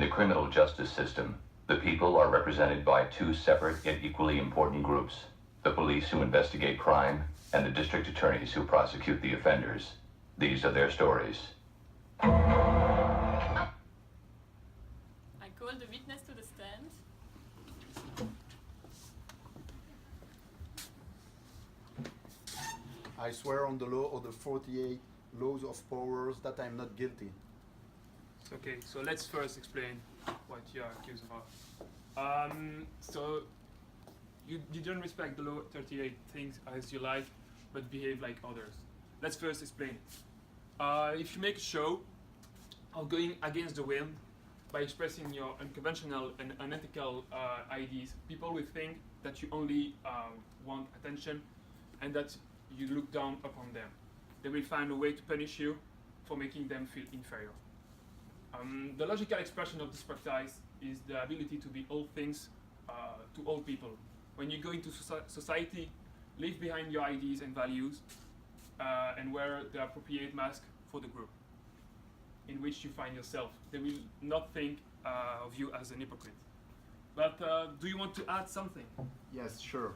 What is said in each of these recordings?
the criminal justice system, the people are represented by two separate yet equally important groups: the police who investigate crime and the district attorneys who prosecute the offenders. These are their stories. I call the witness to the stand. I swear on the law of the 48 laws of powers that I am not guilty. Okay, so let's first explain what you are accused of. So you don't respect the law 38 things as you like, but behave like others. Let's first explain it. If you make a show of going against the wind by expressing your unconventional and unethical ideas, people will think that you only want attention and that you look down upon them. They will find a way to punish you for making them feel inferior. The logical expression of this practice is the ability to be all things to all people. When you go into society, leave behind your ideas and values and wear the appropriate mask for the group in which you find yourself. They will not think of you as an hypocrite. But do you want to add something? Yes, sure.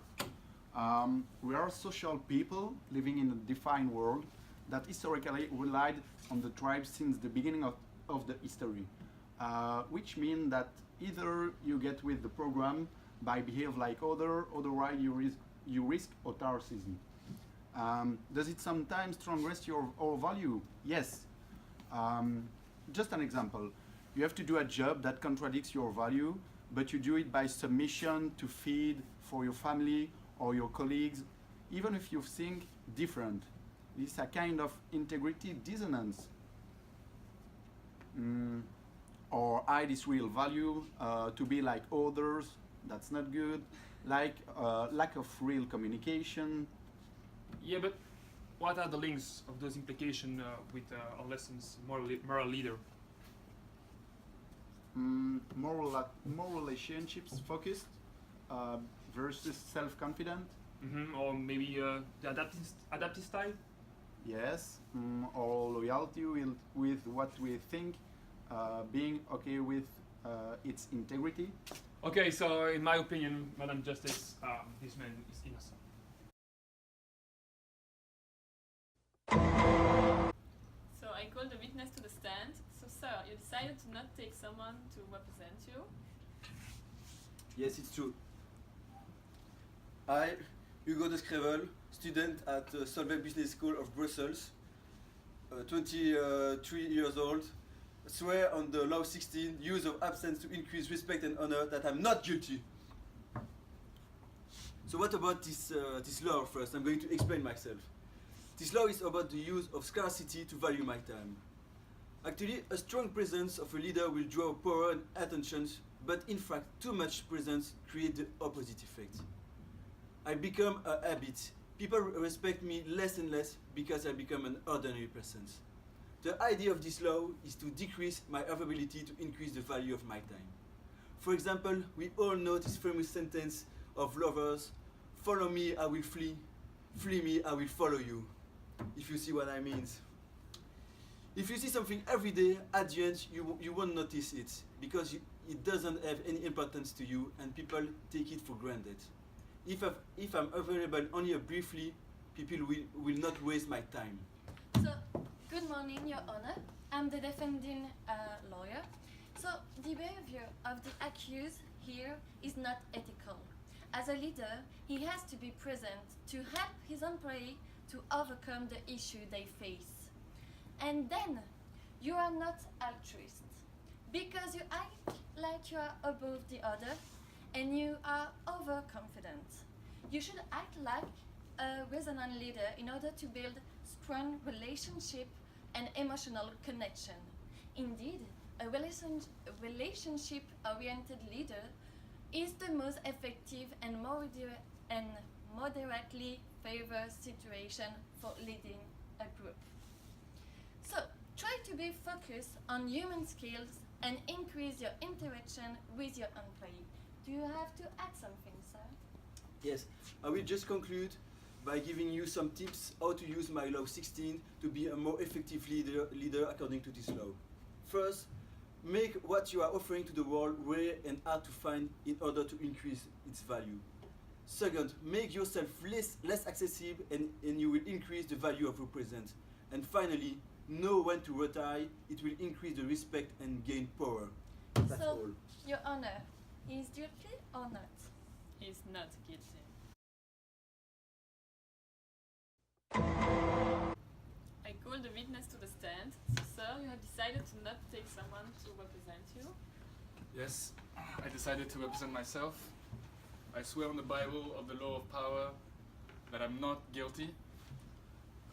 We are social people living in a defined world that historically relied on the tribes since the beginning of the history, which means that either you get with the program by behave like otherwise you risk authoricism. Does it sometimes transgress your value? Yes. Just an example. You have to do a job that contradicts your value, but you do it by submission to feed for your family or your colleagues, even if you think different. This is a kind of integrity dissonance. Or hide this real value to be like others, that's not good. Like lack of real communication. Yeah, but what are the links of those implications with our lessons, moral leader? Moral relationships focused versus self-confident. Or maybe the adaptive style? Yes, or loyalty with what we think, being okay with its integrity. Okay, so in my opinion, Madam Justice, this man is innocent. So I call the witness to the stand. So sir, you decided to not take someone to represent you. Yes, it's true. I, Hugues de Schrevel, student at Solvay Business School of Brussels, 23 years old, swear on the law 16, use of absence to increase respect and honor, that I'm not guilty. So what about this law first? I'm going to explain myself. This law is about the use of scarcity to value my time. Actually, a strong presence of a leader will draw power and attention, but in fact, too much presence creates the opposite effect. I become a habit. People respect me less and less because I become an ordinary person. The idea of this law is to decrease my ability to increase the value of my time. For example, we all know this famous sentence of lovers: follow me, I will flee. Flee me, I will follow you. If you see what I mean. If you see something every day, at the end, you won't notice it because it doesn't have any importance to you and people take it for granted. If I'm available only briefly, people will not waste my time. So, good morning, Your Honor. I'm the defending lawyer. So, the behavior of the accused here is not ethical. As a leader, he has to be present to help his employee to overcome the issue they face. And then, you are not altruist because you act like you are above the other and you are overconfident. You should act like a resilient leader in order to build strong relationship and emotional connection. Indeed, a relationship-oriented leader is the most effective and moderately favored situation for leading a group. So, try to be focused on human skills and increase your interaction with your employee. Do you have to add something, sir? Yes, I will just conclude by giving you some tips how to use my law 16 to be a more effective leader according to this law. First, Make what you are offering to the world rare and hard to find in order to increase its value. Second, make yourself less accessible and you will increase the value of your present. And finally, know when to retire, it will increase the respect and gain power. That's So, all. Your Honor, he is guilty or not? He's not guilty. I call the witness to the stand. So, sir, you have decided to not take someone to represent you. Yes, I decided to represent myself. I swear on the Bible of the law of power that I'm not guilty.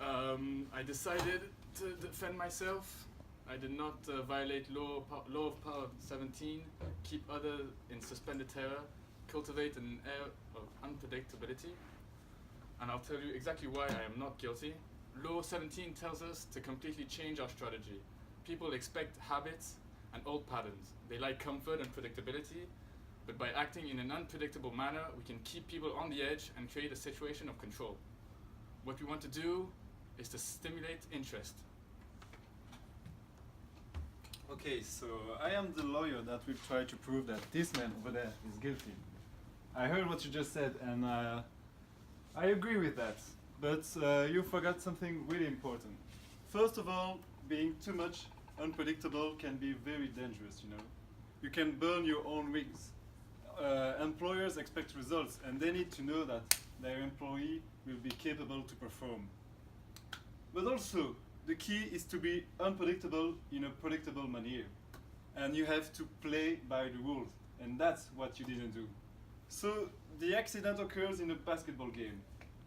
I decided to defend myself. I did not violate law of power 17, keep others in suspended terror, cultivate an air of unpredictability. And I'll tell you exactly why I am not guilty. Law 17 tells us to completely change our strategy. People expect habits and old patterns. They like comfort and predictability, but by acting in an unpredictable manner, we can keep people on the edge and create a situation of control. What we want to do is to stimulate interest. Okay, so I am the lawyer that will try to prove that this man over there is guilty. I heard what you just said and I agree with that, but you forgot something really important. First of all, being too much unpredictable can be very dangerous, you know. You can burn your own wings. Employers expect results and they need to know that their employee will be capable to perform. But also, the key is to be unpredictable in a predictable manner. And you have to play by the rules, and that's what you didn't do. So, the accident occurs in a basketball game.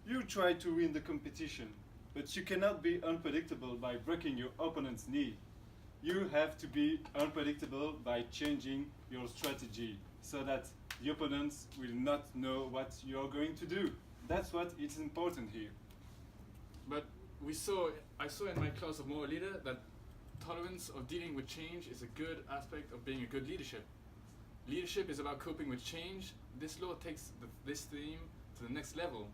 You try to win the competition, but you cannot be unpredictable by breaking your opponent's knee. You have to be unpredictable by changing your strategy, so that the opponents will not know what you're going to do. That's what is important here. But I saw in my class of moral leader that tolerance of dealing with change is a good aspect of being a good leadership. Leadership is about coping with change. This law takes this theme to the next level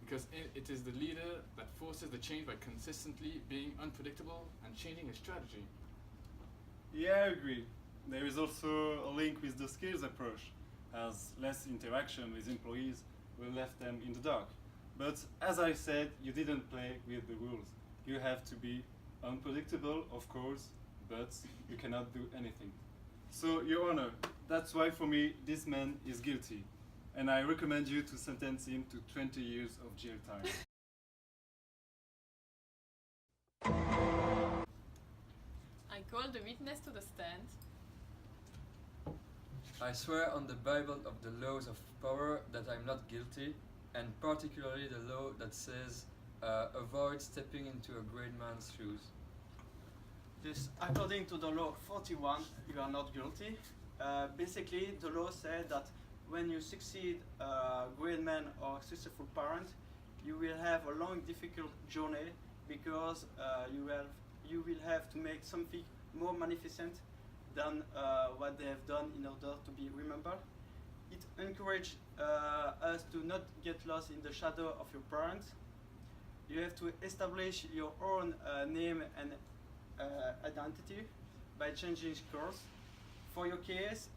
because it is the leader that forces the change by consistently being unpredictable and changing his strategy. Yeah, I agree. There is also a link with the skills approach, as less interaction with employees will left them in the dark. But as I said, you didn't play with the rules. You have to be unpredictable, of course, but you cannot do anything. So, Your Honor, that's why for me this man is guilty. And I recommend you to sentence him to 20 years of jail time. I call the witness to the stand. I swear on the Bible of the laws of power that I'm not guilty, and particularly the law that says avoid stepping into a great man's shoes. This, according to the law 41, you are not guilty. Basically, the law said that when you succeed a great man or successful parent, you will have a long, difficult journey because you will have to make something more magnificent than what they have done in order to be remembered. It encourages us to not get lost in the shadow of your parents. You have to establish your own name and identity by changing course. For your case,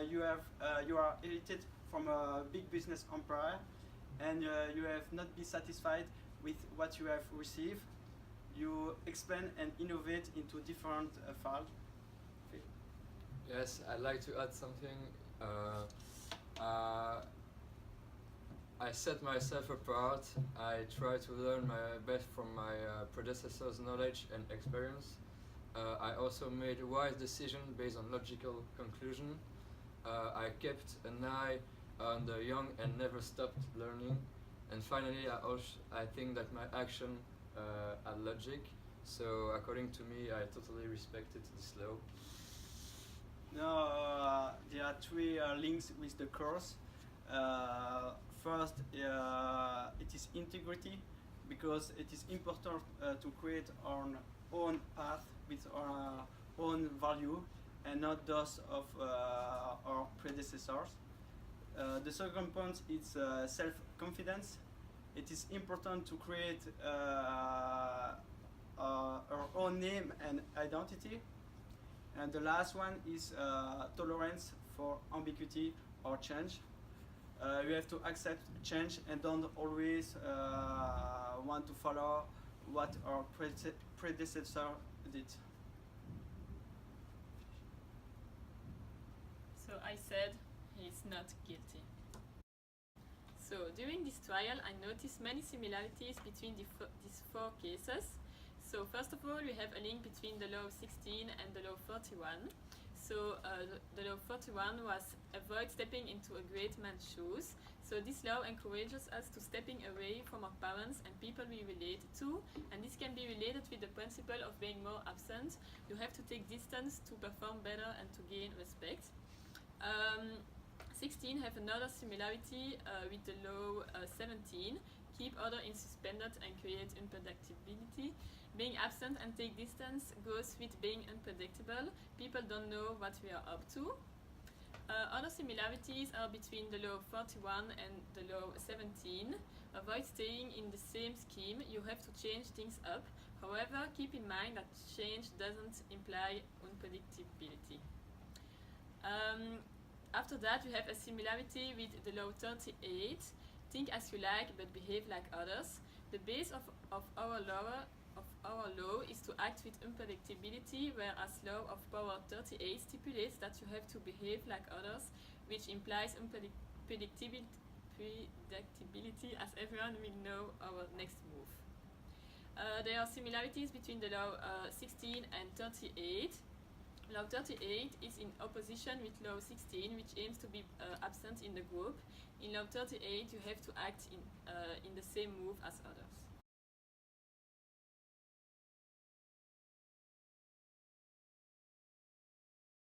you are inherited from a big business empire, and you have not been satisfied with what you have received. You expand and innovate into different fields. Yes, I'd like to add something. I set myself apart. I try to learn my best from my predecessors' knowledge and experience. I also made a wise decision based on logical conclusion. I kept an eye on the young and never stopped learning. And finally, I think that my action had logic. So according to me, I totally respected this law. Now, there are three links with the course. First, it is integrity, because it is important to create our own path with our own value and not those of our predecessors. The second point is self-confidence. It is important to create our own name and identity. And the last one is tolerance for ambiguity or change. You have to accept change and don't always want to follow what our predecessor did. So I said he's not guilty. So during this trial, I noticed many similarities between these four cases. So first of all, we have a link between the law 16 and the law 41. So the law 41 was avoid stepping into a great man's shoes. So this law encourages us to stepping away from our parents and people we relate to, and this can be related with the principle of being more absent. You have to take distance to perform better and to gain respect. 16 have another similarity with the law 17. Keep order in suspended and create unpredictability. Being absent and take distance goes with being unpredictable. People don't know what we are up to. Other similarities are between the law 41 and the law 17. Avoid staying in the same scheme. You have to change things up. However, keep in mind that change doesn't imply unpredictability. After that, we have a similarity with the law 38. Think as you like, but behave like others. The base of our law is to act with unpredictability, whereas law of power 38 stipulates that you have to behave like others, which implies unpredictability, as everyone will know our next move. There are similarities between the law 16 and 38. Law 38 is in opposition with law 16, which aims to be absent in the group. In law 38, you have to act in the same move as others.